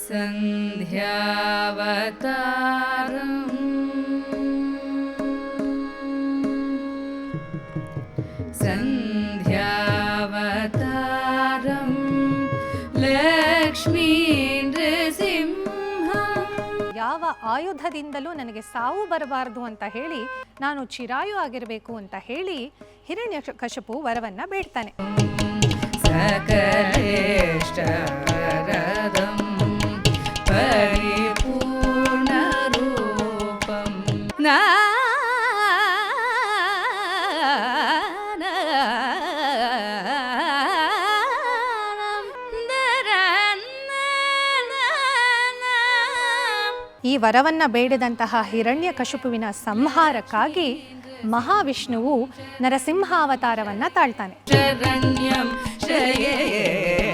ಸಂಧ್ಯಾವತಾರಂ ಸಂಧ್ಯಾವತಾರಂ ಲಕ್ಷ್ಮೀ ನೃಸಿಂಹಂ. ಯಾವ ಆಯುಧದಿಂದಲೂ ನನಗೆ ಸಾವು ಬರಬಾರದು ಅಂತ ಹೇಳಿ ನಾನು ಚಿರಾಯು ಆಗಿರಬೇಕು ಅಂತ ಹೇಳಿ ಹಿರಣ್ಯಕಶಿಪು ವರವನ್ನ ಬೇಡ್ತಾನೆ. ಸಕಲೇಷ್ಟರದಂ ಪರಿಪೂರ್ಣ ರೂಪಂ ಈ ವರವನ್ನ ಬೇಡಿದಂತಹ ಹಿರಣ್ಯಕಶಿಪುವಿನ ಸಂಹಾರಕ್ಕಾಗಿ ಮಹಾವಿಷ್ಣುವು ನರಸಿಂಹಾವತಾರವನ್ನ ತಾಳ್ತಾನೆ. ಶರಣ್ಯಂ ಶ್ರೇಯೇ